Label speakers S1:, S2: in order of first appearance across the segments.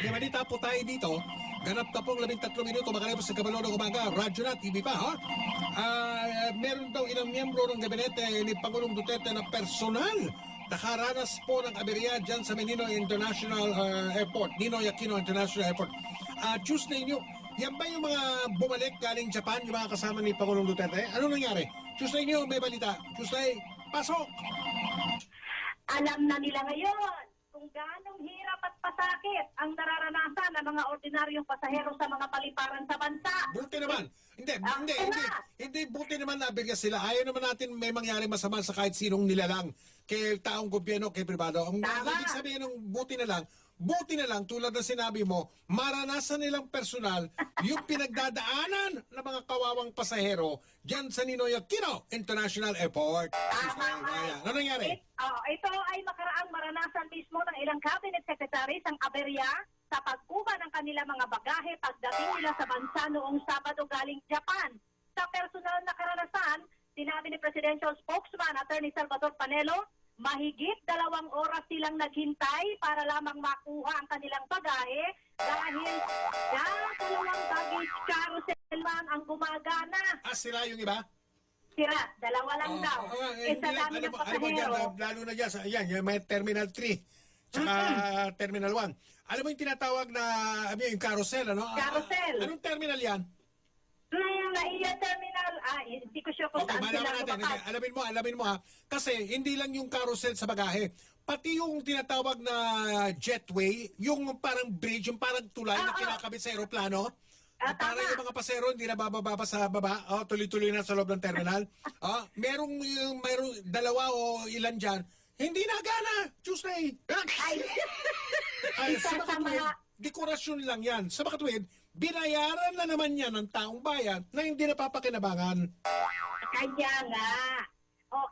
S1: Balita po tayo dito. Ganap na pong 13 minuto makalipas sa kabalo ng umaga. Radyo na, TV pa, ha? Meron daw ilang miyembro ng gabinete ni Pangulong Duterte na personal nakaranas po ng aberya dyan sa Ninoy International Airport, Ninoy Aquino International Airport. Tuesday nyo, yan ba yung mga bumalik galing Japan, yung mga kasama ni Pangulong Duterte? Ano nangyari? Tuesday nyo, may balita. Tuesday, pasok!
S2: Alam na nila ngayon kung gaano hirap at pasakit ang nararanasan ng mga ordinaryong pasahero sa mga paliparan sa bansa.
S1: Buti naman. Hindi buti naman nabigyan sila. Ayaw naman natin may mangyari masama sa kahit sinong nilalang kay taong gobyerno, kay pribado. Ang ibig sabihin ng buti na lang, tulad ng sinabi mo, maranasan nilang personal yung pinagdadaanan ng mga kawawang pasahero dyan sa Ninoy Aquino International Airport. Ano nangyari?
S2: Ito ay makaraang maranasan mismo ng ilang cabinet secretaries ang aberya sa pagkuha ng kanilang mga bagahe pagdating nila sa bansa noong Sabado galing Japan. Sa personal na karanasan, sinabi ni Presidential Spokesman Attorney Salvador Panelo, mahigit 2 oras silang naghintay para lamang makuha ang kanilang bagahe dahil dalawang baggage carousel lang ang gumagana.
S1: Sira yung iba?
S2: Sira, 2 lang daw. Sa dami ng pasahero.
S1: Lalo na dyan, yung may Terminal 3 tsaka Terminal 1. Alam mo yung tinatawag na yung carousel, ano?
S2: Carousel.
S1: Anong terminal yan?
S2: Naiya Terminal, hindi ko sure kung saan sila
S1: natin. Alamin mo ha. Kasi hindi lang yung carousel sa bagahe. Pati yung tinatawag na jetway, yung parang bridge, yung parang tulay na kinakabit sa aeroplano. Para yung mga pasero hindi na bababa pa sa baba, tuloy-tuloy na sa loob ng terminal. Merong 2 o ilan dyan, hindi nagana, Tuesday. Sa makatuwid, dekorasyon lang yan. Sa makatuwid, binayaran na naman yan ng taong bayan na hindi napapakinabangan.
S2: Kaya nga.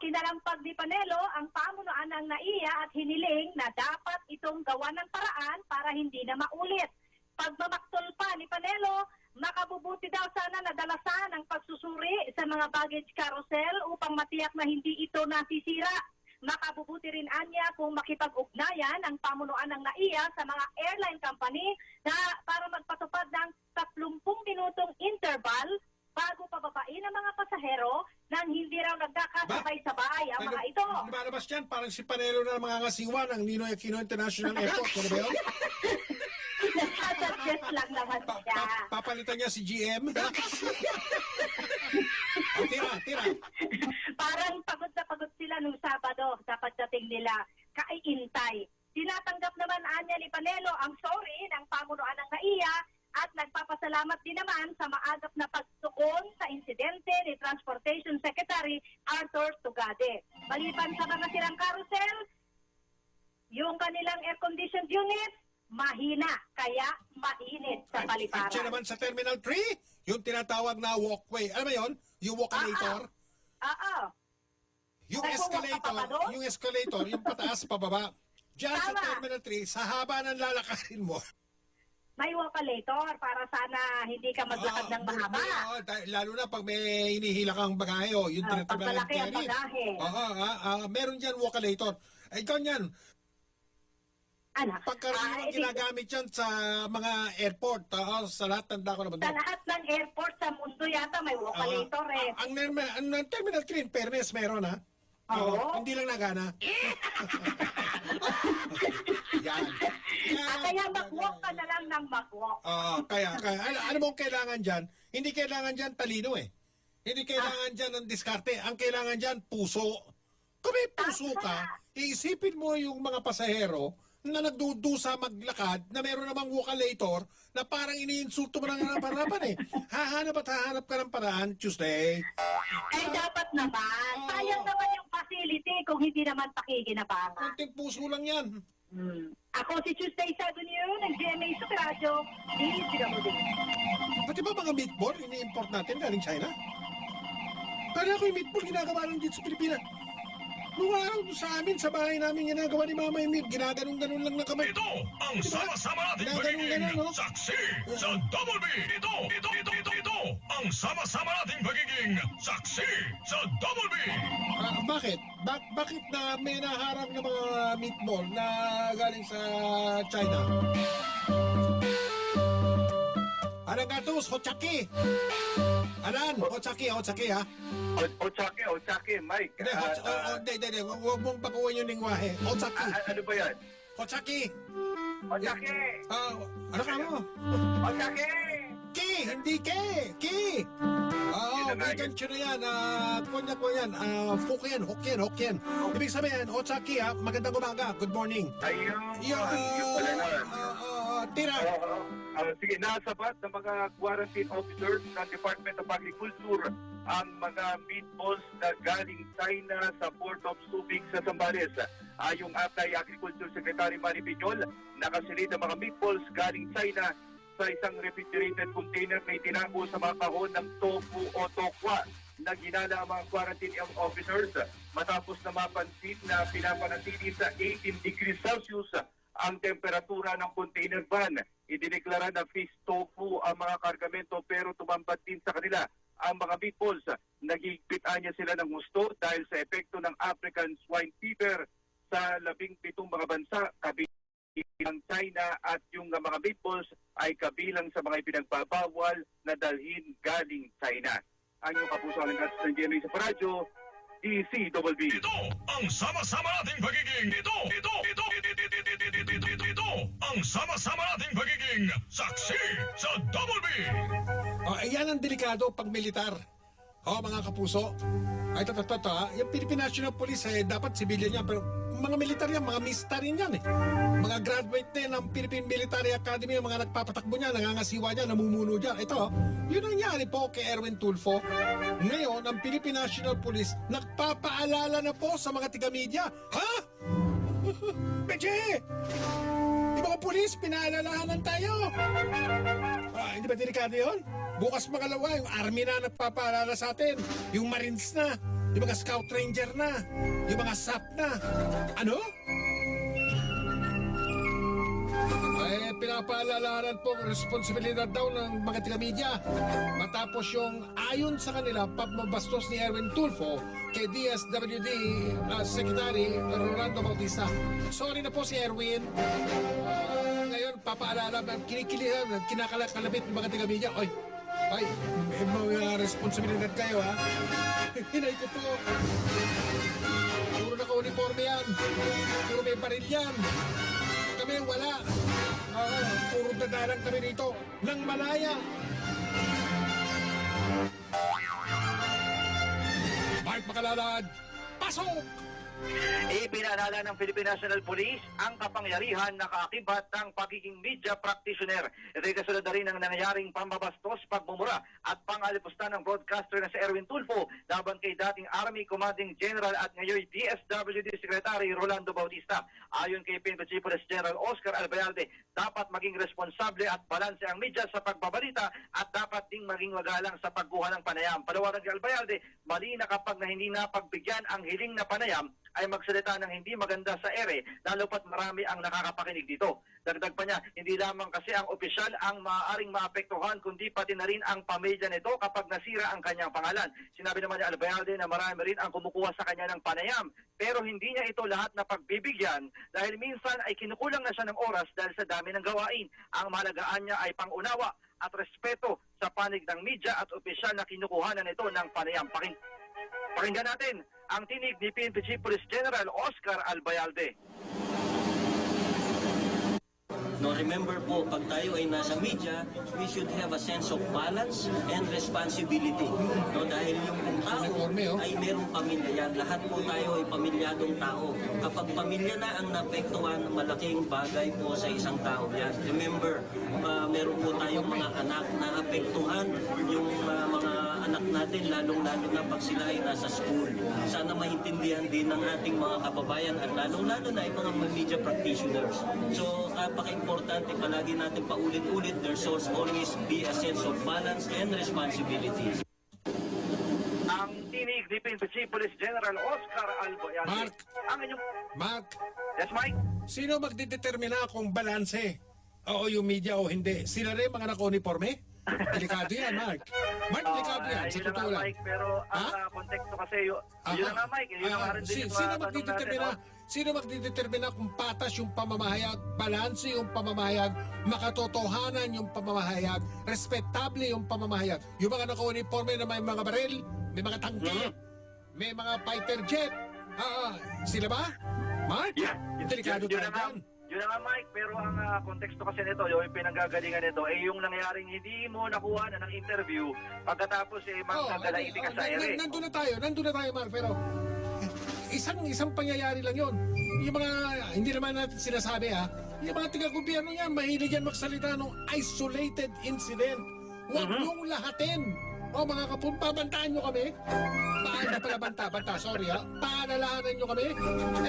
S2: Kinalampag ni Panelo ang pamunuan ng NAIA at hiniling na dapat itong gawa ng paraan para hindi na maulit. Pagmamaktol pa ni Panelo, makabubuti daw sana na dalasan ang pagsusuri sa mga baggage carousel upang matiyak na hindi ito nasisira. Makabubuti rin anya kung makipag-ugnayan ang pamunuan ng NAIA sa mga airline company na para magpatupad ng 30 minutong interval bago pababain ang mga pasahero nang hindi raw nagkakasabay-sabay ang mga ito.
S1: Lumalabas yan, parang si Panelo na mga ngasiwa ng Ninoy Aquino International Airport. Ano ba yun?
S2: Nagkasuggest lang naman siya.
S1: Papalitan niya si GM? Tira.
S2: Parang pagod na pagod sila nung Sabado sa pagdating nila. Kaiintay. Tinatanggap naman anya ni Panelo ang sorry ng pamunuan ng NAIA at nagpapasalamat din naman sa maagap na pagtugon sa insidente ni Transportation Secretary Arthur Tugade. Maliban sa mga sirang carousel, yung kanilang air-conditioned unit, mahina, kaya mainit sa paliparan.
S1: At naman sa Terminal 3, yung tinatawag na walkway. Alam mo yun? Yung walkalator. Yung escalator, yung pataas pababa. Diyan sa Terminal 3, sa haba ng lalakarin mo.
S2: May walkalator para sana hindi ka maglakad ng mahaba.
S1: Lalo na pag may hinihila kang bagahe, yung
S2: pag malaki ang bagahe.
S1: Meron dyan walkalator. Ikaw niyan, pagkaraniwang ginagamit yan sa mga airport, sa lahat ng dako na bundok.
S2: Sa lahat ng airport sa mundo yata may walkalator
S1: Ang Terminal 3, in fairness, meron hindi lang nagana. Yan.
S2: Kaya mag-walk ka na lang ng mag-walk.
S1: Kaya, ano mong kailangan dyan? Hindi kailangan dyan talino Hindi kailangan dyan ng diskarte. Ang kailangan dyan, puso. Kung may puso ka, iisipin mo yung mga pasahero na nagdudusa maglakad na meron namang walkalator na parang iniinsulto mo ng harapan hahanap ka ng paraan, Tuesday.
S2: Dapat naman. Sayang naman yung facility kung hindi naman pakikinabangan.
S1: Konting puso lang yan.
S2: Ako si Tuesday Sagunyo ng GMA Super Radio.
S1: Pati ba mga meatball ini-import natin galing China? Kaya ako yung meatball ginagawa lang dito sa Pilipinas. Nung araw sa amin, sa bahay namin ginagawa ni Mama yung meat, ginaganong-ganon lang na kamay.
S3: Ito ang sama-sama natin pagiging saksi sa Double B. Ito ang sama-sama nating pagiging saksi sa Double B.
S1: Bakit? Bakit na may naharang na mga meatball na galing sa China? Anang gatos, Hochaki. Anan, Hochaki, ha?
S4: Ochake, Mike.
S1: Hindi. Huwag mong bakuhin yung lingwahe. Hochaki.
S4: Ano ba yan?
S1: Hochaki.
S4: Ochake!
S1: Ano ka mo?
S4: Ochake!
S1: Ki, hindi ke. Ki. Oo, may gancho na yan. Kunya ko yan. Hokkien. Ibig sabihin, Hochaki, ha? Magandang umaga. Good morning.
S4: Ayun. Yun pala na.
S1: Tira.
S4: Sige, nasapat ng mga quarantine officers ng Department of Agriculture ang mga meatballs na galing China sa Port of Subic sa Zambales. Ayong kay Agriculture Secretary Manny Piñol, nakasilid ang mga meatballs galing China sa isang refrigerated container na itinago sa mga kahon ng tofu o tokwa na ginala ang mga quarantine officers matapos na mapansin na pinapanatili sa 18 degrees Celsius ang temperatura ng container van. Idineklara na fish tofu ang mga kargamento pero tumambad din sa kanila ang mga meatballs. Nagigpitan niya sila ng gusto dahil sa epekto ng African swine fever sa 17 mga bansa, kabilang China, at yung mga meatballs ay kabilang sa mga ipinagbabawal na dalhin galing China. Ang iyong kapusoan ng GMA sa Paradyo, DCWB.
S3: Ito ang sama-sama nating pagiging ang sama-sama nating pagiging saksi sa Double B.
S1: Yan ang delikado pag militar. Mga kapuso. Ay, yung Philippine National Police, dapat civilian yan. Pero mga militar yan, mga mista rin yan. Mga graduate din ng Philippine Military Academy, mga nagpapatakbo niya, nangangasiwa niya, namumuno dyan. Ito, yun ang nangyari po kay Erwin Tulfo. Ngayon, ang Philippine National Police, nagpapaalala na po sa mga tiga-media. Ha? Beche! Di ba police, pinaalalahanan tayo? Hindi ba delikado yun? Bukas makalawa, yung army na nagpapaalala sa atin. Yung marines na. Yung mga scout ranger na. Yung mga SAP na. Ano? Pinapaalalahanan po ang responsibilidad daw ng mga taga-media. Matapos yung ayon sa kanila, pagmabastos ni Erwin Tulfo kay DSWD Secretary Rolando Bautista. Sorry na po si Erwin. Ngayon, papaalala, kinikilihan, kinakalabit ng mga taga-media. Ay, may mga responsibilidad kayo, ha? Hinay ko po. Puro naka-uniforme yan. Puro may baril yan. Kami wala. Puro dadalang kami dito. Nang malaya. Mark Makalalad, pasok!
S4: Ipinaalala ng Philippine National Police ang kapangyarihan na kaakibat ng pagiging media practitioner. Ito'y kasunod na rin ang nangyayaring pambabastos, pagmumura at pangalipusta ng broadcaster na si Erwin Tulfo laban kay dating Army Commanding General at ngayon DSWD Secretary Rolando Bautista. Ayon kay PNP Chief Police General Oscar Albayalde, dapat maging responsable at balanse ang media sa pagbabalita at dapat ding maging magalang sa pagkuha ng panayam. Palawagan kay Albayalde, mali na kapag na hindi napagbigyan ang hiling na panayam ay magsalita ng hindi maganda sa ere, lalo pat marami ang nakakapakinig dito. Dagdag pa niya, hindi lamang kasi ang opisyal ang maaaring maapektuhan, kundi pati na rin ang pamilya nito kapag nasira ang kanyang pangalan. Sinabi naman ni Albayalde na marami rin ang kumukuha sa kanya ng panayam, pero hindi niya ito lahat na pagbibigyan dahil minsan ay kinukulang na siya ng oras dahil sa dami ng gawain. Ang mahalagaan niya ay pangunawa at respeto sa panig ng media at opisyal na kinukuhanan nito ng panayam. Pakinggan natin ang tinig ni PNP Chief Police General Oscar Albayalde.
S5: No, remember po, pag tayo ay nasa media, we should have a sense of balance and responsibility. No, dahil yung tao ay merong pamilya yan. Lahat po tayo ay pamilyadong tao. Kapag pamilya na ang naapektuhan, malaking bagay po sa isang tao yan. Remember, meron po tayong mga anak na apektuhan, yung mga anak natin, lalong-lalo na pag sila ay nasa school. Sana maintindihan din ng ating mga kababayan at lalong-lalo na yung mga media practitioners. So, napaka-importante palagi natin paulit-ulit, there should always be a sense of balance and responsibility.
S4: Ang tinig ni PNP Chief Police General Oscar Albayalde.
S1: Mark! Mark!
S4: Yes, Mike?
S1: Sino magdidetermina kung balanse? Oo, yung media o hindi? Sila rin mga naka-uniforme? Delikado yan, Mark. Mark, delikado yan. Sa
S4: Yun na nga,
S1: totoo lang.
S4: Mike, pero ang konteksto kasi, yun na nga, Mike, yun na nga rin din yung
S1: Sino
S4: tanong
S1: magdidetermina?
S4: natin.
S1: Sino magdidetermina kung patas yung pamamahayag, balanse yung pamamahayag, makatotohanan yung pamamahayag, respetable yung pamamahayag? Yung mga naka-uniforme na may mga baril, may mga tangke, may mga fighter jet. Sila ba? Mark? Delikado
S4: Yun na
S1: tayo
S4: nga,
S1: dyan.
S4: yun na nga, Mike, pero ang konteksto kasi nito, yung pinanggagalingan nito, yung nangyaring hindi mo nakuha na ng interview, pagkatapos magkagalaiti ka sa ere.
S1: Nandun na tayo, Mark, pero isang pangyayari lang yon. Yung mga, hindi naman natin sinasabi yung mga tiga-gobyerno niyan, mahilig yan magsalita ng isolated incident. Huwag niyong lahatin. Mga kapun, pabantaan nyo kami. Banta, sorry Paalalahanan nyo kami.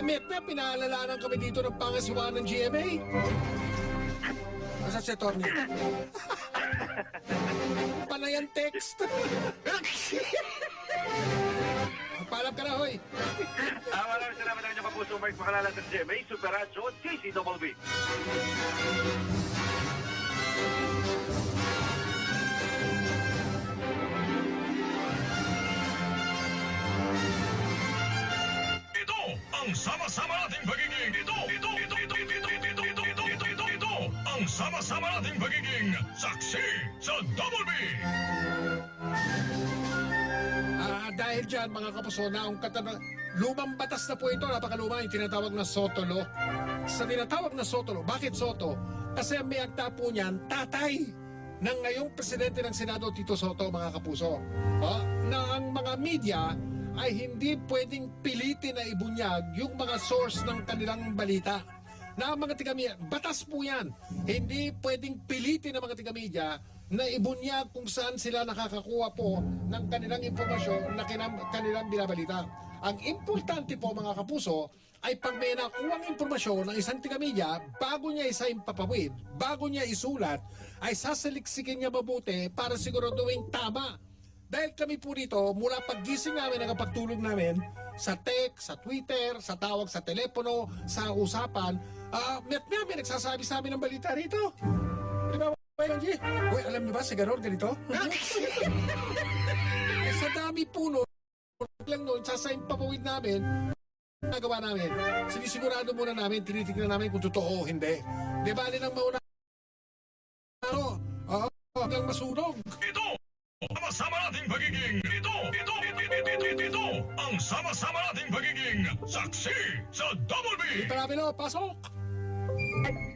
S1: May pinaalalahanan kami dito ng pangasiwaan ng GMA. Asa si Tony? Panayan text. Paalam ka na, hoy.
S4: Maraming salamat ang inyong kapuso, Mark Makalalan sa GMA, Super Radio, KCWB.
S3: Ito ang sama-sama nating pagiging ang sama-sama nating pagiging saksi sa Double B.
S1: Dahil dyan, mga kapuso, lumang batas na po ito, napakaluma, yung tinatawag na Soto Law. Sa tinatawag na Soto Law, bakit Soto? Kasi ang may akta po niyan, tatay ng ngayong presidente ng Senado, Tito Soto, mga kapuso. Na ang mga media ay hindi pwedeng pilitin na ibunyag yung mga source ng kanilang balita. Na ang mga tiga-media, batas po yan. Hindi pwedeng pilitin ng mga tiga-media na ibunyag kung saan sila nakakakuha po ng kanilang impormasyon na kanilang binabalita. Ang importante po, mga kapuso, ay pag may nakuha ang impormasyon ng isang tiga-media, bago niya isa impapawid, bago niya isulat, ay sasaliksikin niya mabuti para siguraduhin tama. Dahil kami po dito, mula paggising namin, nagpagtulog namin, sa text, sa Twitter, sa tawag sa telepono, sa usapan, may nagsasabi sa amin ng balita rito. Di ba, G? Uy, alam niyo ba, si Garor ganito? Sa dami po nun, lang noon, sasayin papawid namin, nagawa namin, sinisigurado muna namin, tinitignan namin kung totoo o hindi. Di ba, alin ang mauna? Hanggang masunog.
S3: Ito ang sama-sama nating pagiging ito ang sama-sama nating pagiging saksi sa Double B.
S1: Iparabilo, pasok!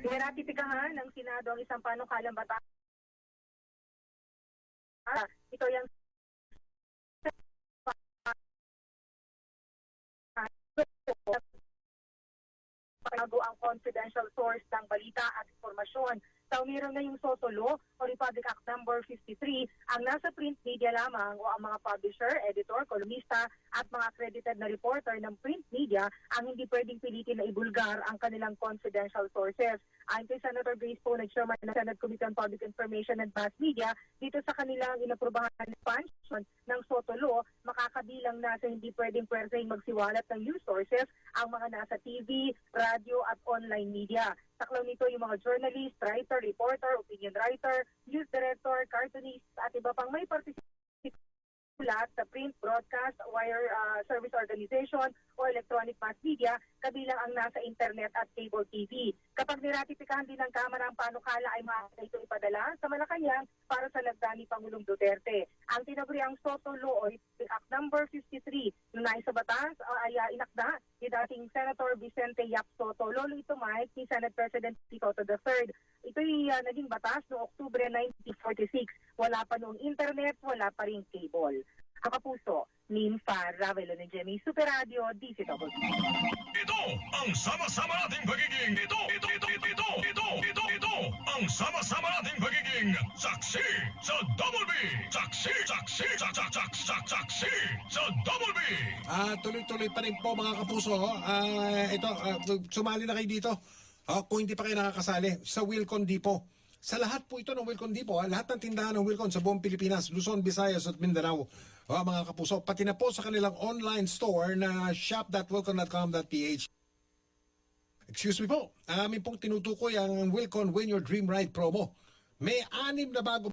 S2: Niratitigahan ng Senado ang isang panukalang batas. Ito yung pagbago ang confidential source ng balita at informasyon. Sa umiron na yung Soto Law o Republic Act Number 53, ang nasa print media lamang o ang mga publisher, editor, kolumnista at mga accredited na reporter ng print media ang hindi pwedeng pilitin na ibulgar ang kanilang confidential sources. Ayon kay Senator Grace Poe, nag-chairman ng Senate Committee on Public Information and Mass Media, dito sa kanilang inaprubahan expansion ng Soto Law, makakabilang na sa hindi pwedeng pwersahing magsiwalat ng news sources ang mga nasa TV, radio at online media. Saklaw nito yung mga journalist, writer, reporter, opinion writer, news director, cartoonist at iba pang may participate sa print, broadcast, wire service organization o electronic mass media, kabilang ang nasa internet at cable TV. Kapag niratipikahan din ng Kamara ang panukala ay maaari ito ipadala sa Malacanang para sa lagda ni Pangulong Duterte. Ang tinaguriang Soto Law o Act Number 53 na naisa batas ay inakda ni dating Senator Vicente Yap Soto, lolo ito Mike ni Senate President Soto III. Ito'y naging batas noong Oktubre 1946. Wala pa noong internet, wala pa rin cable. Ang kapuso, Ninfa Ravelo ni Jimmy, Super Radio, DCW.
S3: Ito ang sama-sama nating pagiging ito ang sama-sama nating pagiging saksi sa Double B. Saksi sa Double B.
S1: Tuloy-tuloy pa rin po, mga kapuso. Sumali na kayo dito. Kung hindi pa kayo nakakasali sa Wilcon Depot. Sa lahat po ito ng Wilcon Depot, lahat ng tindahan ng Wilcon sa buong Pilipinas, Luzon, Visayas at Mindanao, mga kapuso, pati na po sa kanilang online store na shop.wilcon.com.ph. Excuse me po, amin pong tinutukoy ang Wilcon Win Your Dream Ride promo. May 6 na bago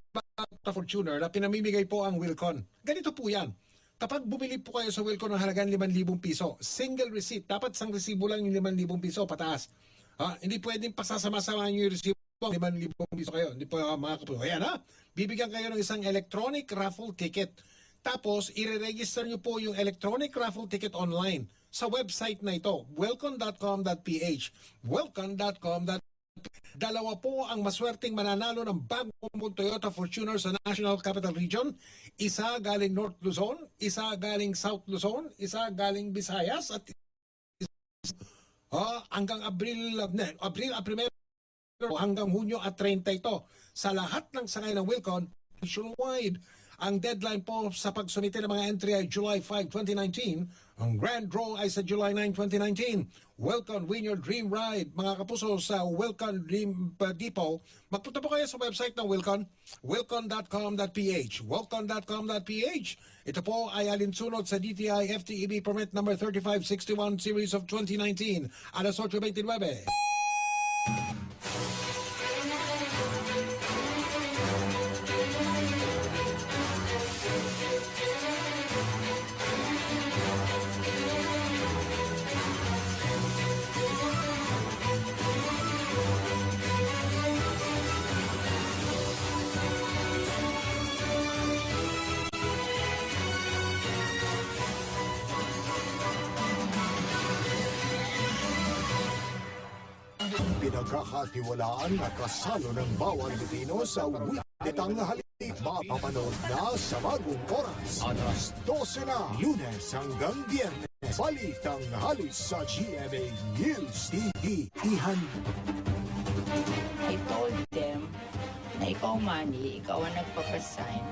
S1: Fortuner na pinamimigay po ang Wilcon. Ganito po yan. Kapag bumili po kayo sa Wilcon ng halagang 5,000 piso, single receipt, dapat isang resibo lang yung 5,000 piso pataas. Hindi pwedeng pasasama-sama nyo yung resibo, 5,000 piso kayo. Hindi po mga kapuso. Ayan bibigyan kayo ng isang electronic raffle ticket. Tapos, i-register nyo po yung electronic raffle ticket online sa website na ito, welcon.com.ph. Welcon.com.ph. Dalawa po ang maswerteng mananalo ng bagong Toyota Fortuner sa National Capital Region. Isa galing North Luzon, isa galing South Luzon, isa galing Visayas at hanggang Abril 1 hanggang Hunyo at 30 ito. Sa lahat ng sangay ng Wilcon, nationwide. Ang deadline po sa pagsumite ng mga entry ay July 5, 2019. Ang grand draw ay sa July 9, 2019. Welcome, win your dream ride. Mga kapuso sa Wilcon Dream Depot, magpunta po kayo sa website ng Wilcon, wilcon.com.ph. Wilcon.com.ph. Ito po ay alinsunod sa DTI FTEB Permit number 3561 Series of 2019. Alas 8:29.
S6: Pinagkakatiwalaan na kasalo ng bawat Pilipino sa wikitang halip. Mapapanood na sa bagong oras. Alas 12 na, Lunes hanggang Biyernes. Balitang halis sa GMA News TV.
S7: I told them na ikaw, Manny, ikaw ang nagpapasign.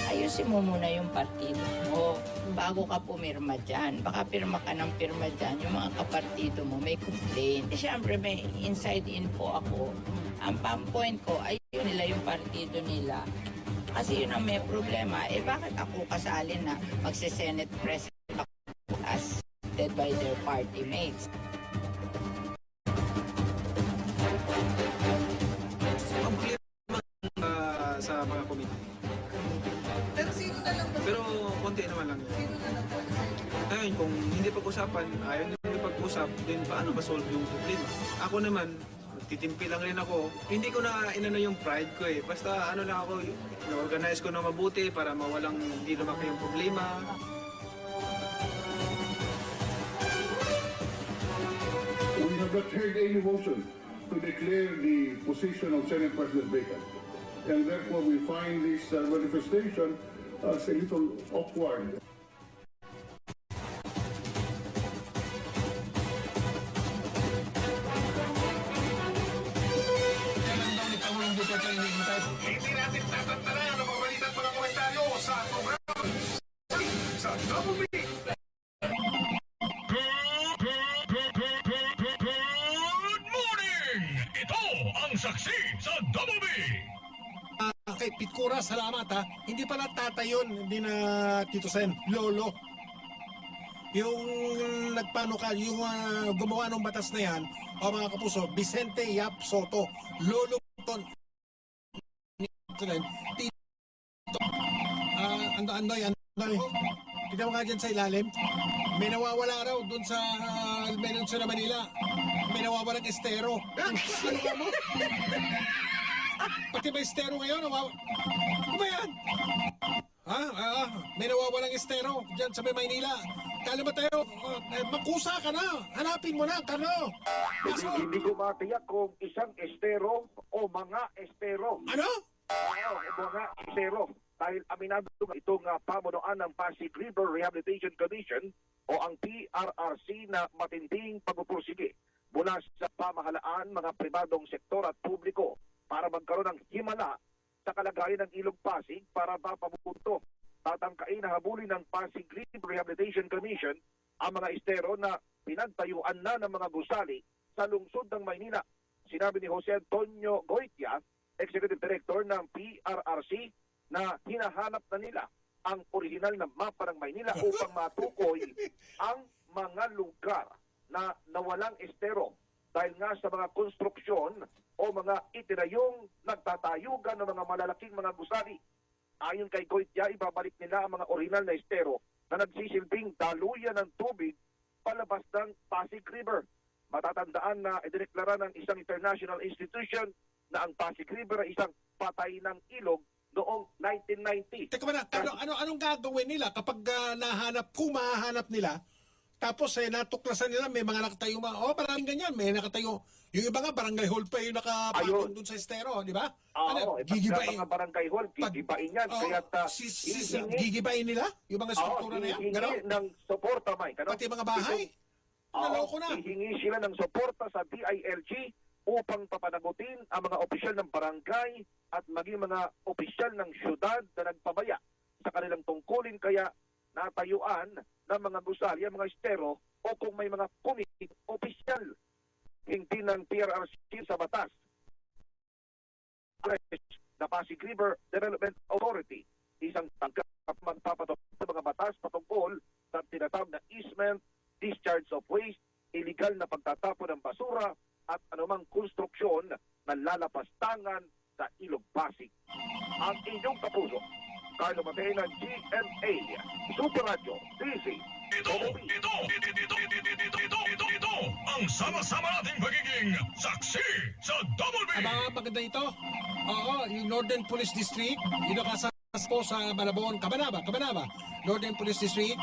S7: Ayusin mo muna yung partido mo bago ka pumirma dyan. Baka pirma ka ng pirma dyan, yung mga kapartido mo may complaint. Siyempre may inside info ako. Ang point ko, ayun nila yung partido nila. Kasi yun ang may problema. Bakit ako kasali na magsi-Senate President ako as led by their party mates?
S8: Sa mga committee.
S9: Pero sino na lang ba?
S8: Pero konti naman lang yun.
S9: Sino na lang ba?
S8: Ngayon, kung hindi pag-usapan, ayaw nyo pag-usap, then paano ma-solve yung problema? Ako naman, titimpi lang rin ako. Hindi ko na inano yung pride ko eh. Basta ano lang ako, na-organize ko na mabuti para mawalang hindi lumaki yung problema.
S10: We have not heard any motion to declare the position of Senate President vacant. And therefore we find this manifestation as a little awkward.
S3: Hindi natin tatantanan ang mga balita at mga komentaryo sa programa sa Double B. Good morning! Ito ang saksi sa Double B.
S1: Kay Pitkura, salamat Hindi pala tatay yun, hindi na Tito Sen, lolo. Yung nagpanukal, yung gumawa ng batas na yan, mga kapuso, Vicente Yap Soto, lolo ton. Tito. Andoy. Kita mo nga dyan sa ilalim. May nawawala raw dun sa Menoncio na Manila. May nawawalang estero. Ano ka mo? Pati ba estero ngayon? Ano ba yan? May nawawalang estero dyan sa Maynila. Kala ba tayo, makusa ka na. Hanapin mo na, Carlo.
S4: Hindi ko matiyak kung isang estero o mga estero.
S1: Ano?
S4: Mga estero. Dahil aminado itong pamunuan ng Pasig River Rehabilitation Commission o ang PRRC na matinding pagpupursige mula sa pamahalaan, mga pribadong sektor at publiko para magkaroon ng himala sa kalagayan ng Ilog Pasig para mapapunto. Tatangkain na habulin ng Pasig River Rehabilitation Commission ang mga estero na pinagtayuan na ng mga gusali sa lungsod ng Maynila. Sinabi ni Jose Antonio Goitia, Executive Director ng PRRC, na hinahanap na nila ang original na mapa ng Maynila upang matukoy ang mga lugar na nawalang estero dahil nga sa mga konstruksyon o mga itinayong nagtatayugan ng mga malalaking mga gusali. Ayon kay Goitia, ibabalik nila ang mga original na estero na nagsisilbing daluyan ng tubig palabas ng Pasig River. Matatandaan na idineklara ng isang international institution na ang Pasig River ay isang patay ng ilog noong 1990.
S1: Teka muna, anong gagawin nila kapag kung mahahanap nila, tapos natuklasan nila may mga nakatayo maraming ganyan, may nakatayo. Yung iba nga barangay hall pa yung nakapatong doon sa estero, di ba?
S4: Oo,
S1: gigibain.
S4: Mga barangay hall, gigibain yan. Kaya
S1: gigibain nila yung mga struktura na yan?
S4: Hihingi ng suporta, Mike.
S1: Pati mga bahay? Naloko na.
S4: Hihingi sila ng suporta sa DILG upang papanagutin ang mga opisyal ng barangay at maging mga opisyal ng syudad na nagpabaya sa kanilang tungkulin, kaya natayuan ng mga gusali, mga estero, o kung may mga committee opisyal hindi ng PRRC sa batas na Pasig River Development Authority, isang tangkap magpapatupad sa mga batas patungkol sa tinatawag na easement, discharge of waste, illegal na pagtatapon ng basura at anumang konstruksyon na lalapastangan sa Ilog Pasig. Ang inyong kapuso, Carlo Mateo ng GMA Super Radio DC.
S3: Ito ang sama-sama nating pagiging saksi sa Double B.
S1: Maganda ito. Oo, yung Northern Police District, yung nakasama po sa Malabon, Cabanaba, Northern Police District.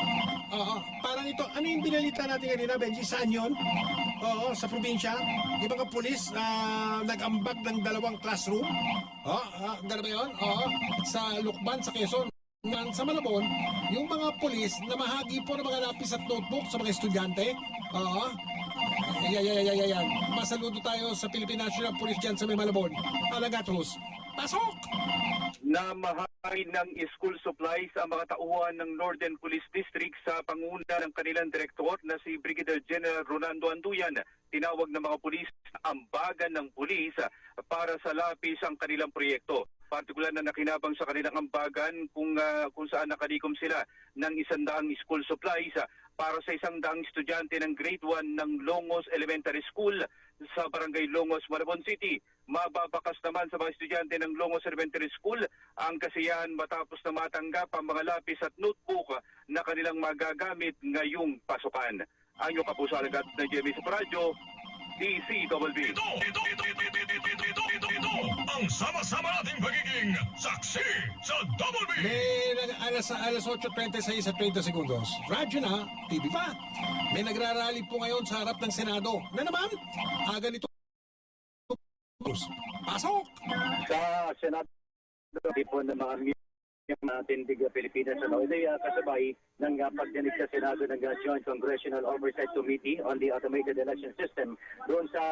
S1: Oo, parang ito, ano yung binalita natin kanina, Benji? Saan yun? Oo, sa probinsya. Yung mga pulis na nag-ambag ng 2 classroom. Gano'n ba yun? Oo, sa Lukban, sa Quezon. Sa Malabon, yung mga pulis na mahagi po ng mga lapis at notebook sa mga estudyante. Oo. Yan. Masaludo tayo sa Philippine National Police dyan sa may Malabon. Alagatos. Pasok!
S11: Namahagi ng school supplies ang mga tauhan ng Northern Police District sa panguna ng kanilang direktor na si Brigadier General Rolando Anduyan. Tinawag ng mga pulis ambagan ng pulis para sa lapis ang kanilang proyekto. Partikular na nakinabang sa kanilang ambagan kung saan nakalikom sila ng 100 school supplies para sa 100 estudyante ng grade 1 ng Longos Elementary School sa Barangay Longos, Malabon City. Mababakas naman sa mga estudyante ng Longos Elementary School ang kasiyahan matapos na matanggap ang mga lapis at notebook na kanilang magagamit ngayong pasukan. Ang kapuso agad ng GMA sa Radyo, DCWB.
S3: Ito ang sama-sama nating pagiging saksi sa Double B.
S1: Alas 8:36 at 30 segundos. Radyo na, TV pa. May nagrarally po ngayon sa harap ng Senado. Na naman, aga nito. Pasok!
S11: Sa Senado, po ng mga tindig Pilipinas ito ay kasabay ng pagdinig sa Senado ng Joint Congressional Oversight Committee on the Automated Election System doon sa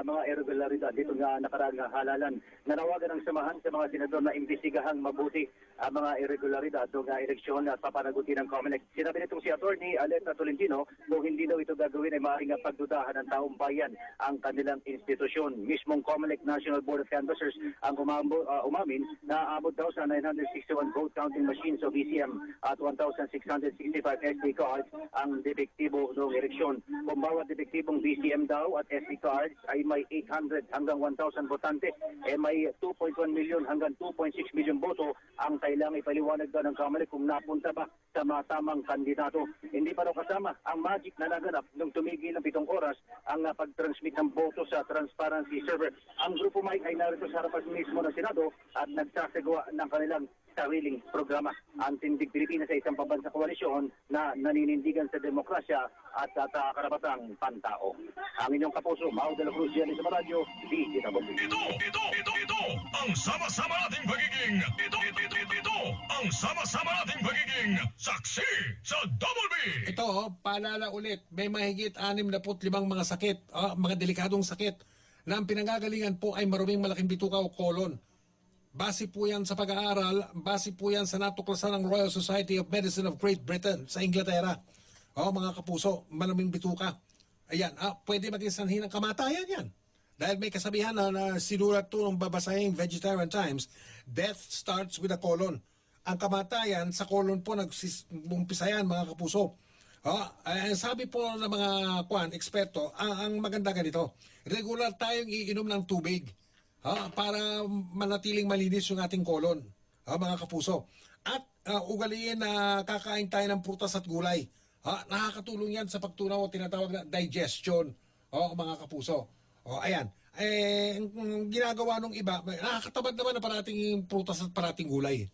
S11: mga irregularidad dito nga nakaraang halalan. Nanawagan ng samahan sa mga senador na imbestigahang mabuti ang mga irregularidad ng eleksyon at papanagutin ng COMELEC. Sinabi nitong si Attorney Aleta Tolentino, kung hindi daw ito gagawin ay maaaring pagdudahan ng taong bayan ang kanilang institusyon. Mismong COMELEC National Board of Canvassers ang umamin na abot daw sa 961 vote counting machines o VCM at 1,665 SD cards ang depektibo noong eleksyon. Kung bawat depektibong VCM daw at SD cards ay may 800 hanggang 1,000 botante, may 2.1 million hanggang 2.6 million boto ang kailangang ipaliwanag daw ng COMELEC kung napunta ba sa matamang kandidato. Hindi pa raw kasama ang magic na naganap nung tumigil ng 7 oras ang pag-transmit ng boto sa transparency server. Ang grupo Mike ay narito sa harapan mismo ng Senado at nagsasagawa ng kanilang sariling programa. Ang Tindig Pilipinas ay isang pambansang koalisyon na naninindigan sa demokrasya at karapatang pantao. Ang inyong kapuso, Mau de la Cruz, yan sa Radyo, DCWB.
S3: Ito ang sama-sama nating pagiging ang sama-sama nating pagiging saksi sa Double B.
S1: Ito, paalala ulit, may mahigit 65 mga sakit, mga delikadong sakit na ang pinanggagalingan po ay maruming malaking bituka o kolon. Base po yan sa pag-aaral, base po yan sa natuklasan ng Royal Society of Medicine of Great Britain sa Inglaterra. Mga kapuso, maruming bituka. Ayan, pwede maging sanhi ng kamatayan yan. Dahil may kasabihan na sinulat to ng babasahing Vegetarian Times, death starts with a colon. Ang kamatayan sa colon po nag-umpisa yan, mga kapuso. Sabi po ng mga eksperto, ang maganda ganito, regular tayong iinom ng tubig para manatiling malinis yung ating kolon, mga kapuso. At ugaliin na kakain tayo ng prutas at gulay. Nakakatulong yan sa pagtunaw o tinatawag na digestion, mga kapuso. Ayan. Ang ginagawa nung iba, nakakatamad naman na parating prutas at parating gulay.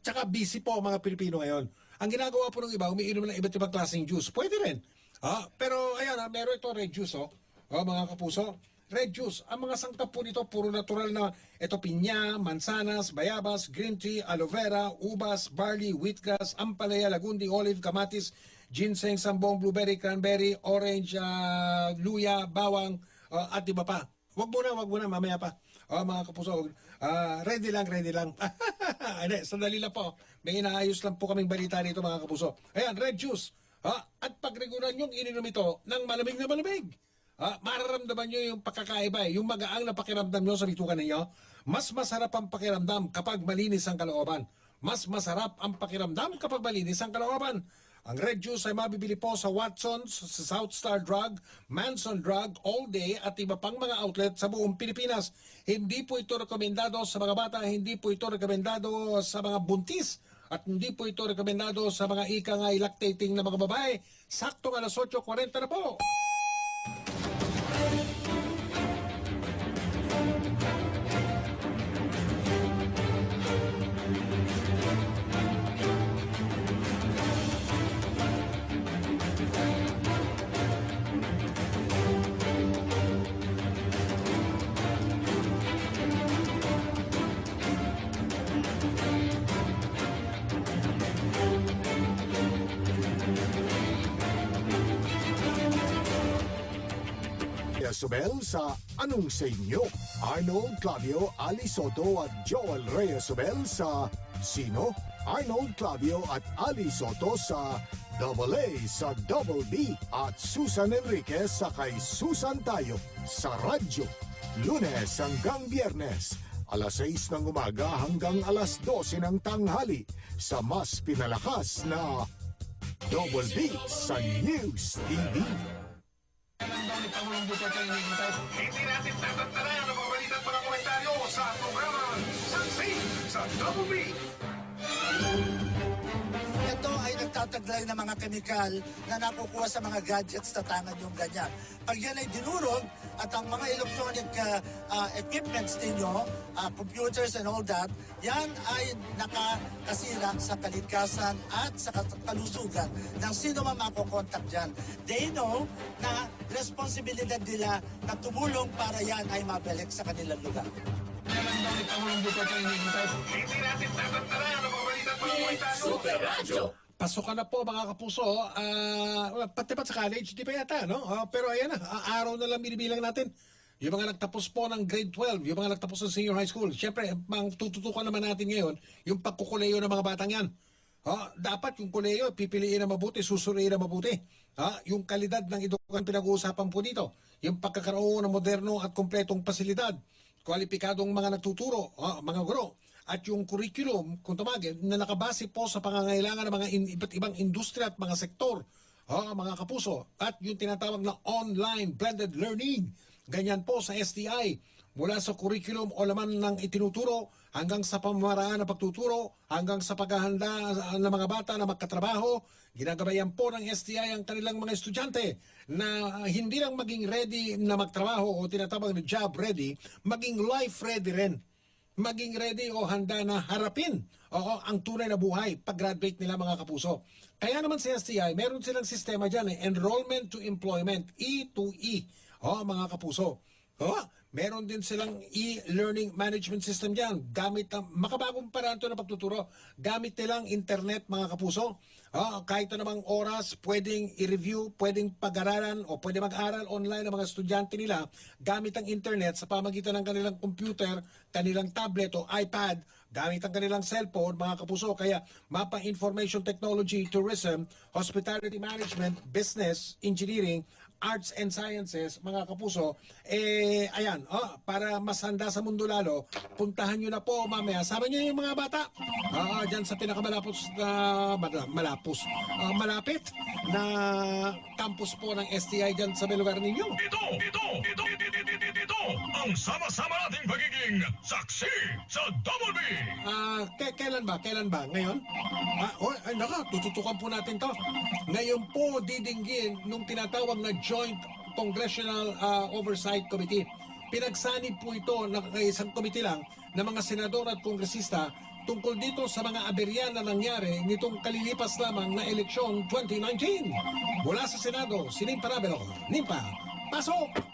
S1: Tsaka busy po ang mga Pilipino ngayon. Ang ginagawa po ng iba, umiinom ng iba't ibang klaseng juice. Pwede rin. Pero ayan, meron ito red juice, mga kapuso. Red juice. Ang mga sangkap po nito, puro natural na ito pinya, mansanas, bayabas, green tea, aloe vera, ubas, barley, wheatgrass, ampalaya, lagundi, olive, kamatis, ginseng, sambong, blueberry, cranberry, orange, luya, bawang, at iba pa. Wag muna, mamaya pa. Mga kapuso, ready lang. Sandali lang po. May inaayos lang po kaming balita rito, mga kapuso. Ayan, red juice. At pag regular nyong ininom ito ng malamig na malamig, mararamdaman nyo yung pagkakaiba, yung magaang na pakiramdam nyo sa bitukan ninyo. Mas masarap ang pakiramdam kapag malinis ang kalooban. Mas masarap ang pakiramdam kapag malinis ang kalooban. Ang red juice ay mabibili po sa Watson's, sa South Star Drug, Manson Drug, All Day at iba pang mga outlet sa buong Pilipinas. Hindi po ito rekomendado sa mga bata, hindi po ito rekomendado sa mga buntis, at hindi po ito rekomendado sa mga ikangay lactating na mga babae. Saktong alas 8:40 na po.
S6: Reyes-Ubel sa Anong Sa Inyo? Arnold Clavio, Ali Soto at Joel Reyes-Ubel sa Sino? Arnold Clavio at Ali Soto sa Double A sa Double B at Susan Enriquez sa Kay Susan Tayo sa radyo. Lunes hanggang Biyernes, alas 6 ng umaga hanggang alas 12 ng tanghali sa mas pinalakas na Double B sa News TV.
S3: Hindi natin tatantanan ang mga balita at mga komentaryo sa programa Saksi sa Double B.
S12: Ito ay nagtataglay ng mga kemikal na nakukuha sa mga gadgets na tangan yung ganyan. Pag yan ay dinurog at ang mga electronic equipments ninyo, computers and all that, yan ay nakakasira sa kaligtasan at sa kalusugan ng sino man makokontak dyan. They know na responsibilidad nila na tumulong para yan ay mabalik sa kanilang lugar.
S3: Hindi natin tatantanan ang mga balita at mga komentaryo.
S1: Pasokan na po mga kapuso, pati pa sa college, di pa yata, no? Pero ayan na, araw na lang binibilang natin. Yung mga nagtapos po ng grade 12, yung mga nagtapos ng senior high school, siyempre, tututukan naman natin ngayon yung pagkukuleyo ng mga batang yan. Dapat yung kuleyo, pipiliin na mabuti, susuriin na mabuti. Yung kalidad ng edukasyon pinag-uusapan po dito, yung pagkakaroon ng moderno at kompletong pasilidad, kwalipikadong mga nagtuturo, mga guro, at yung curriculum, kung tumagin, na nakabase po sa pangangailangan ng mga iba't ibang industriya at mga sektor, mga kapuso, at yung tinatawag na online blended learning, ganyan po sa STI, mula sa curriculum o laman ng itinuturo, hanggang sa pamamaraan ng pagtuturo, hanggang sa paghahanda ng mga bata na magkatrabaho, ginagabayan po ng STI ang kanilang mga estudyante na hindi lang maging ready na magtrabaho o tinatawag na job ready, maging life ready rin. Maging ready o handa na harapin ang tunay na buhay pag-graduate nila mga kapuso. Kaya naman sa STI, meron silang sistema dyan, Enrollment to Employment, E2E, mga kapuso. Meron din silang e-learning management system dyan. Gamit ang makabagong paraan ito ng pagtuturo. Gamit nilang internet mga kapuso. Kahit na namang oras, pwedeng i-review, pwedeng pag-aralan o pwede mag-aral online ng mga estudyante nila gamit ang internet sa pamagitan ng kanilang computer, kanilang tablet o iPad, gamit ang kanilang cellphone mga kapuso. Kaya mapa information technology, tourism, hospitality management, business, engineering, Arts and Sciences, mga kapuso, ayan, para mas handa sa mundo lalo, puntahan nyo na po mamaya. Sama nyo yung mga bata. Dyan sa pinakamalapos na, malapit na campus po ng STI dyan sa lugar ninyo.
S3: Ito ang sama-sama nating pagiging saksi sa Double B.
S1: Kailan ba? Ngayon? Tututukan po natin to. Ngayon po didinggin nung tinatawag na Joint Congressional Oversight Committee. Pinagsanib po ito ng isang committee lang ng mga senador at kongresista tungkol dito sa mga aberya na nangyari nitong kalilipas lamang na eleksyon 2019. Mula sa Senado, si Nimpa Ravelo. Nimpa, pasok!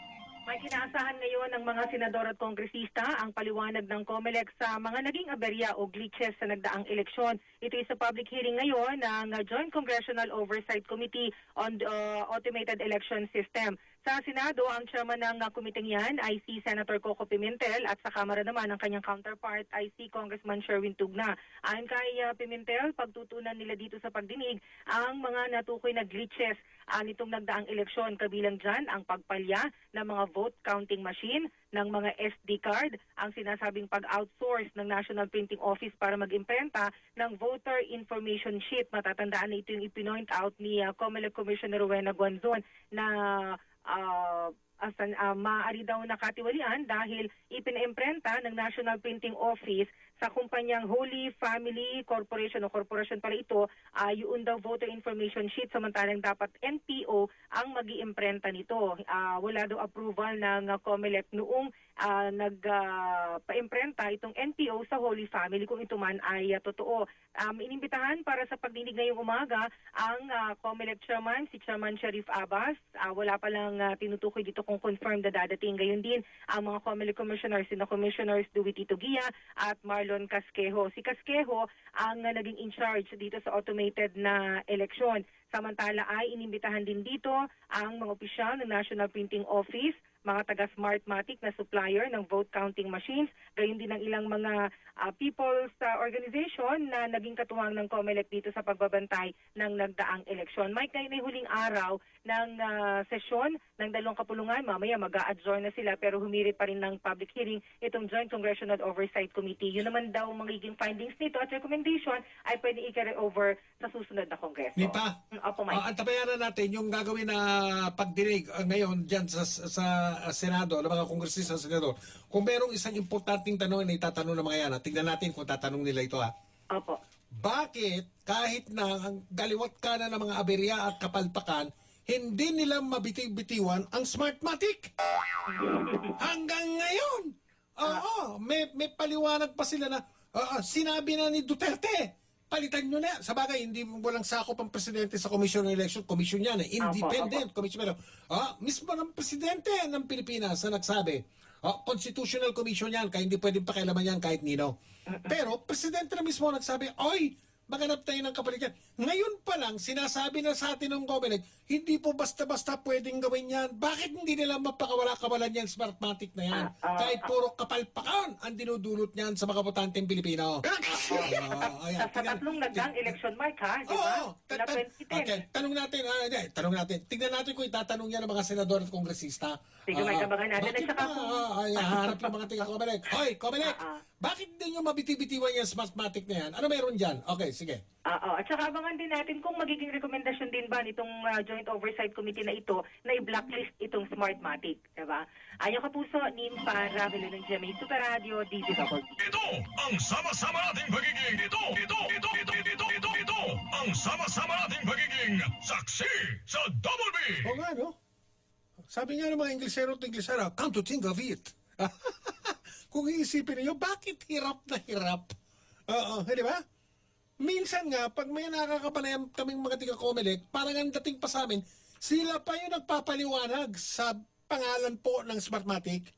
S13: May kinaasahan ngayon ng mga senador at kongresista ang paliwanag ng COMELEC sa mga naging aberya o glitches sa nagdaang eleksyon. Ito ay sa public hearing ngayon ng Joint Congressional Oversight Committee on the Automated Election System. Sa Senado, ang chairman ng komiteng yan ay si Senator Coco Pimentel at sa Kamara naman ang kanyang counterpart ay si Congressman Sherwin Tugna. Ayon kay Pimentel, pagtutunan nila dito sa pagdinig ang mga natukoy na glitches nitong nagdaang eleksyon. Kabilang dyan ang pagpalya ng mga vote counting machine, ng mga SD card, ang sinasabing pag-outsource ng National Printing Office para mag-imprenta ng voter information sheet. Matatandaan na ito yung ipinoint out ni COMELEC Commissioner Rowena Guanzon na maaari daw nakatiwalian dahil ipinaimprenta ng National Printing Office sa kumpanyang Holy Family Corporation o corporation pala ito, yun daw voter information sheet samantalang dapat NPO ang mag-iimprenta nito. Wala daw approval ng COMELEC noong nagpa-imprenta itong NPO sa Holy Family kung ito man ay totoo. Inimbitahan para sa pagdinig ngayong umaga ang COMELEC chairman, si Chairman Sharif Abbas. Wala pa lang tinutukoy dito kung confirmed na dadating. Gayon din ang mga COMELEC commissioners, sina Commissioners Dewey Tito Guia at Marlon Casquejo. Si Casquejo ang naging in charge dito sa automated na eleksyon. Samantala ay inimbitahan din dito ang mga opisyal ng National Printing Office, mga taga-Smartmatic na supplier ng vote counting machines, gayon din ang ilang mga people's organization na naging katuwang ng COMELEC dito sa pagbabantay ng nagdaang eleksyon. Mike, ngayon ay huling araw ng sesyon ng dalawang kapulungan. Mamaya mag-a-adjourn na sila pero humirit pa rin ng public hearing itong Joint Congressional Oversight Committee. Yun naman daw magiging findings nito at recommendation ay pwede i-carry over sa susunod na Kongreso.
S1: Nipa,
S13: Opo, Mike.
S1: antabayanan natin yung gagawin na pagdinig ngayon dyan sa Senado, ng mga kongresista sa Senado. Kung merong isang importanteng tanong na itatanong ng mga yan, tignan natin kung tatanong nila ito.
S13: Opo.
S1: Bakit kahit na ang galiwat ka na ng mga aberya at kapalpakan, hindi nila mabitig-bitiwan ang Smartmatic? Hanggang ngayon! May paliwanag pa sila na sinabi na ni Duterte, palitan nyo na. Sa bagay, hindi walang sakop ang presidente sa Commission on Election. Commission yan, independent commission. Pero, mismo ng presidente ng Pilipinas na nagsabi, constitutional commission yan, kaya hindi pwedeng pakialaman yan kahit nino. Pero, presidente na mismo nagsabi, oy, maghanap tayo ng kapalit yan. Ngayon pa lang, sinasabi na sa atin ng COMELEC, hindi po basta-basta pwedeng gawin yan. Bakit hindi nila mapakawala-kawalan yan Smartmatic na yan? Kahit puro kapalpakan ang dinudulot niyan sa mga botanteng Pilipino.
S13: Sa tatlong nagdaang election, Mike, ha? Di ba?
S1: Okay, tanong natin. Tignan natin kung itatanong yan ng mga senador at kongresista.
S13: Sige, Mike, abangan natin.
S1: Bakit pa? Harap yung mga tiga-COMELEC. Hoy, COMELEC! Bakit din yung mabitibitiwan yung Smartmatic na yan? Ano meron dyan? Okay, sige.
S13: At saka abangan din natin kung magiging rekomendasyon din ba nitong Joint Oversight Committee na ito na i-blacklist itong Smartmatic, diba? Ayaw kapuso, Nimpa Ravelo ng GMA Super Radio, DZWD.
S3: Ito ang sama-sama nating pagiging ito ang sama-sama nating pagiging saksi sa Double B.
S1: Oo nga, no? Sabi nga ng mga Inglesero at Inglesera, come to think of it. Kung iisipin niyo, bakit hirap na hirap? Di ba? Minsan nga, pag may nakakapanayam kaming mga tiga-COMELEC, parang ang dating pa sa amin, sila pa yung nagpapaliwanag sa pangalan po ng Smartmatic.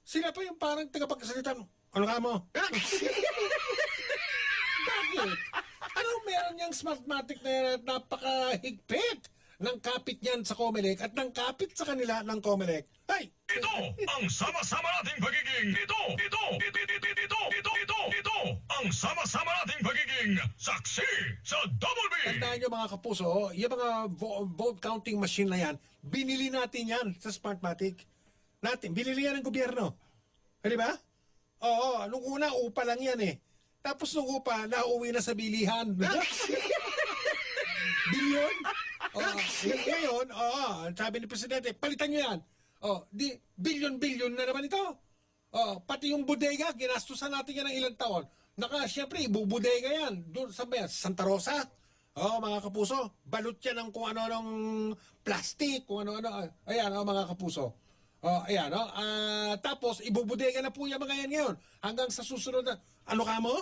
S1: Sila pa yung parang tagapagkasalita. Ano ka mo? Bakit? Anong meron niyang Smartmatic na napakahigpit ng kapit niyan sa COMELEC at ng kapit sa kanila ng COMELEC?
S3: Ito ang sama-sama nating pagiging ito ang sama-sama nating pagiging saksi sa Double B.
S1: Tandaan nyo mga kapuso, yung mga vote counting machine na yan, binili natin yan sa Smartmatic. Binili yan ng gobyerno. Di ba? Oo, nung una, upa lang yan eh. Tapos nung upa, nauwi na sa bilihan. Bilyon? Ngayon, sabi ni Presidente, palitan nyo yan. Bilyon-bilyon na naman ito. Pati yung bodega, ginastusan natin yan ng ilang taon. Siyempre, ibubodega yan. Doon sa Santa Rosa. Mga kapuso, balot yan ng kung ano-anong plastic, kung ano-ano. Ayan, mga kapuso. Tapos, ibubodega na po yung mga yan ngayon. Hanggang sa susunod na, ano ka mo?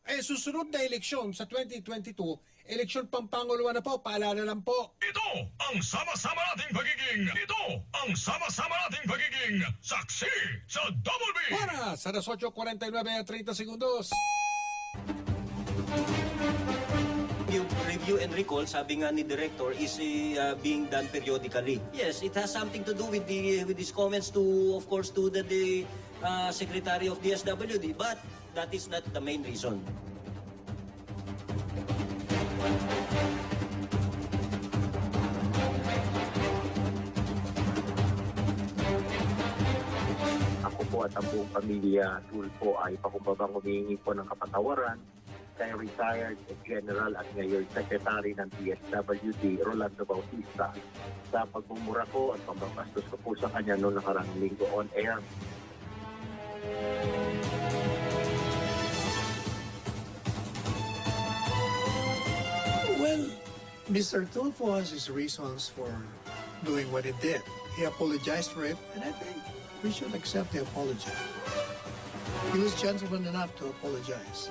S1: Susunod na eleksyon sa 2022, eleksyon pampanguluan na po, paalala lang po.
S3: Ito ang sama-sama nating pagiging saksi sa Double B.
S1: Para sa 8:49 at 30 segundos.
S5: Review and recall, sabi nga ni Director, is being done periodically. Yes, it has something to do with his comments to, of course, to the Secretary of DSWD, but that is not the main reason.
S11: Ako po at ang buong pamilya Tulfo ay pakumbabang humihingi po ng kapatawaran kay retired General at ngayon Secretary ng DSWD Rolando Bautista sa pagmumura ko at pambabastos ko po sa kanya noong nakarang linggo on air.
S14: Well, Mr. Tulfo has his reasons for doing what he did. He apologized for it, and I think we should accept the apology. He was gentleman enough to apologize.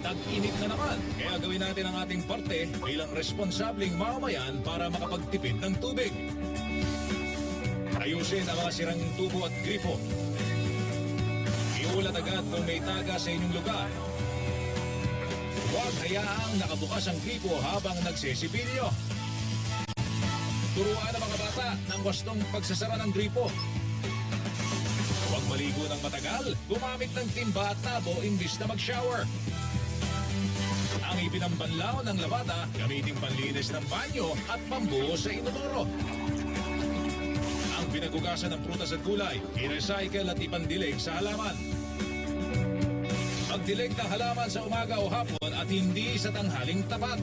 S15: Tag-init na naman, kaya gawin natin ang ating parte bilang responsabling mamamayan para makapagtipid ng tubig. Ayusin ang mga sirang tubo at grifo. Iulat agad kung may taga sa inyong lugar. Huwag hayaang nakabukas ang grifo habang nagsisipilyo. Turuan ang mga bata ng wastong pagsasara ng grifo. Huwag maligo ng matagal, gumamit ng timba at tabo imbis na mag-shower. Ang ipinambanlaw ng labada, gamitin panlinis ng banyo at pambuhos sa inodoro. Ang pinagugasan ng prutas at gulay, i-recycle at ipandilig sa halaman. Magdilig ng halaman sa umaga o hapon at hindi sa tanghaling tapat.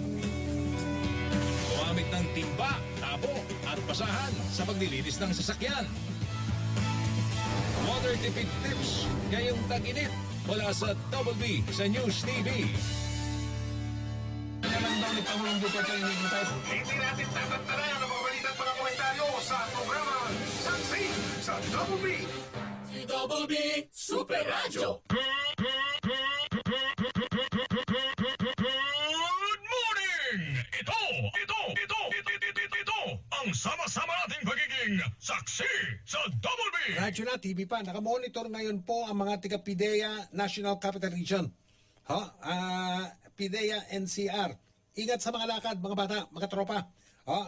S15: Gumamit ng timba, tabo at basahan sa paglilinis ng sasakyan. Water tipid tips ngayong tag-init mula sa Double B sa News TV.
S3: Hindi natin tatantanan ang mga balita at mga komentaryo sa programa Saksi sa Double B.
S15: Si Double B Super Radio.
S3: Good morning! Ito ang sama-sama nating pagiging saksi sa Double B.
S1: Radyo na, TV pa. Nakamonitor ngayon po ang mga taga-PIDEA National Capital Region. PIDEA NCR. Ingat sa mga lakad, mga bata, mga tropa.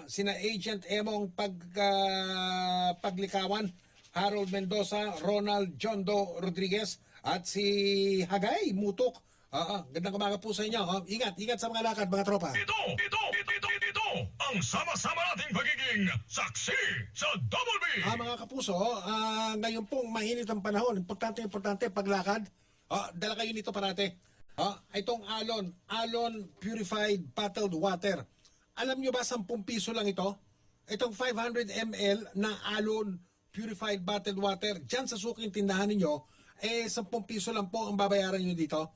S1: Sina Agent Emong Paglikawan, Harold Mendoza, Ronald Jondo Rodriguez, at si Hagay Mutok. Gandang umaga po sa inyo. Ingat sa mga lakad, mga tropa.
S3: Ito ang ang sama-sama nating pagiging saksi sa Double B.
S1: Mga kapuso, ngayon pong mainit ang panahon. Importante paglakad. Dala kayo nito parate. Itong Alon Purified Bottled Water. Alam nyo ba 10 piso lang ito? Itong 500 ml na Alon Purified Bottled Water, dyan sa suking tindahan ninyo, 10 piso lang po ang babayaran nyo dito.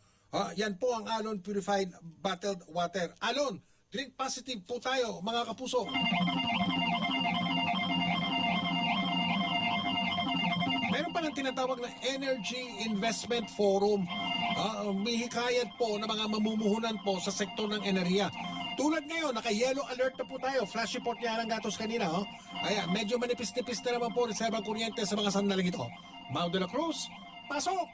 S1: Yan po ang Alon Purified Bottled Water. Alon, drink positive po tayo, mga kapuso. Meron pa ng tinatawag na Energy Investment Forum. May hikayat po ng mga mamumuhunan po sa sektor ng enerhiya. Tulad ngayon, naka-yellow alert na po tayo. Flash report niya ng gatos kanina. Kaya medyo manipis-nipis na naman po reserva kuryente sa mga sandaling ito. Mau de la Cruz, pasok!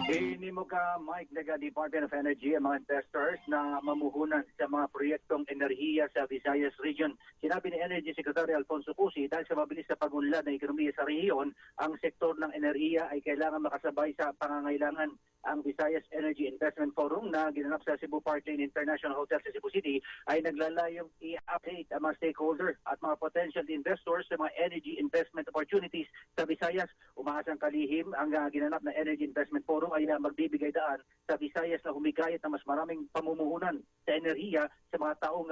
S11: Hinimo ka, Mike, naga Department of Energy ang mga investors na mamuhunan sa mga proyektong enerhiya sa Visayas Region. Sinabi ni Energy Secretary Alfonso Cusi, dahil sa mabilis na pagunlad ng ekonomiya sa rehiyon, ang sektor ng enerhiya ay kailangan makasabay sa pangangailangan. Ang Visayas Energy Investment Forum na ginanap sa Cebu Park Lane International Hotel sa Cebu City ay naglalayong i-update ang mga stakeholders at mga potential investors sa mga energy investment opportunities sa Visayas. Umaasang kalihim ang ginanap na Energy Investment Forum ay magbibigay daan sa Visayas na humigayat na mas maraming pamumuhunan sa enerhiya sa mga taong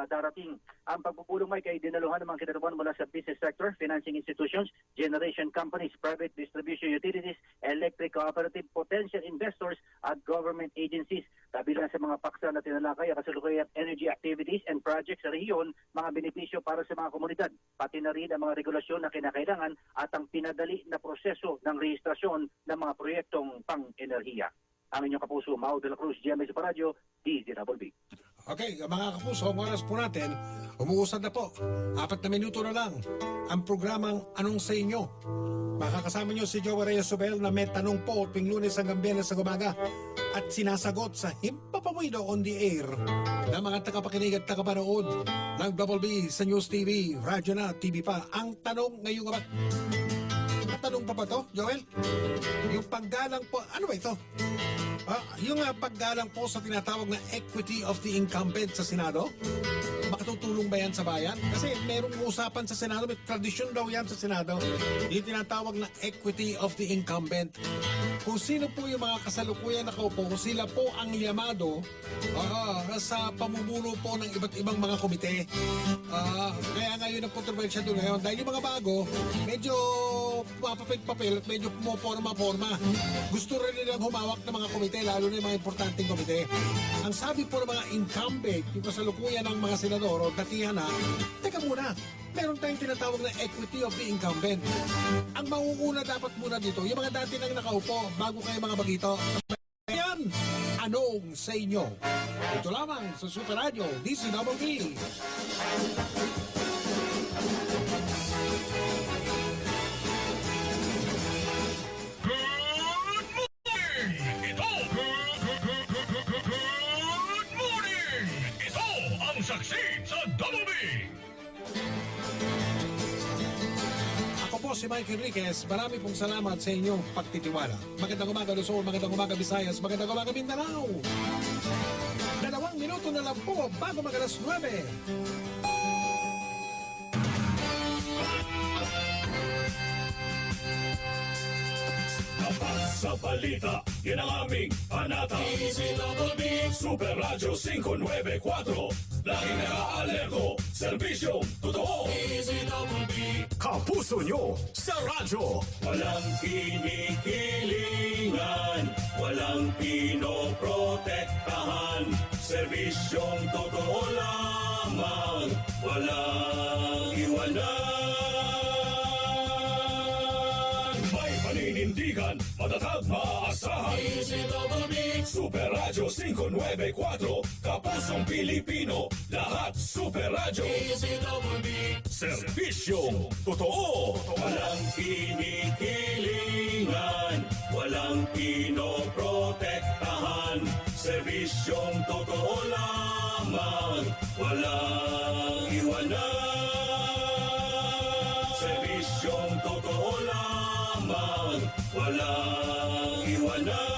S11: darating. Ang pagpupulong ay kay dinaluhan ng mga kinatubuan mula sa business sector, financing institutions, generation companies, private distribution utilities, electric cooperative, potential investors at government agencies. Kabilang sa mga paksa na tinalakay ang kasalukuyang energy activities and projects sa rehiyon, mga benepisyo para sa mga komunidad, pati na rin ang mga regulasyon na kinakailangan at ang pinadali na proseso ng rehistrasyon ng mga proyektong pang-enerhiya. Ang inyong kapuso, Mau de la Cruz, GMA Super Radio, DZWB.
S1: Okay, mga kapuso, ang oras po natin, umuusad na po. 4 na minuto na lang ang programang Anong Sa Inyo. Makakasama nyo si Joey Reyes Sobel na may tanong po tuwing Lunes hanggang Biyernes sa umaga at sinasagot sa Himpapawido on the Air ng mga tagapakinig at tagapanood ng Double B sa News TV, Radyo na, TV pa. Ang tanong ngayong gabi. Tanong pa ba to, Joel? Yung paggalang po, ano ba ito? Yung paggalang po sa tinatawag na equity of the incumbent sa Senado, makatutulong ba yan sa bayan? Kasi merong usapan sa Senado, may tradisyon daw yan sa Senado, yung tinatawag na equity of the incumbent. Kung sino po yung mga kasalukuyan nakaupo, kung sila po ang llamado sa pamumuno po ng iba't ibang mga komite. Kaya ngayon ang kontrobersya doon ngayon. Dahil yung mga bago, medyo papapit-papel at medyo pumoporma-porma. Gusto rin nilang humawak ng mga komite, lalo na yung mga importanteng komite. Ang sabi po ng mga incumbent, yung kasalukuyan ng mga senador o datihan na, teka muna, meron tayong tinatawag na equity of the incumbent. Ang mauuna dapat muna dito, yung mga dati nang nakaupo, bago kayo mga bagito. Ayan, anong sa inyo? Ito lamang sa Super Radio, DZWB.
S3: Saksi sa Double B!
S1: Ako po si Mike Enriquez. Marami pong salamat sa inyong pagtitiwala. Magandang umaga Luzon, magandang umaga Visayas, magandang umaga Mindanao. 2 minuto na lang po bago mag-alas 9.
S3: Sa balita, yan ang aming panata. DZWB Super Radio 594. Laging naka-alerto, serbisyong totoo. DZWB Kapuso nyo sa radyo. Walang kinikilingan, walang pinoprotektahan. Serbisyong totoo lamang, walang iwanan. Paninindigan, matatag, maaasahan. DZWB Super Radio 594. Kapusong Pilipino, lahat Super Radio. DZWB Serbisyong totoo. Walang kinikilingan, walang pinoprotektahan. Serbisyong totoo lamang, walang iwanan. Serbisyong totoo lamang, walang iwanan.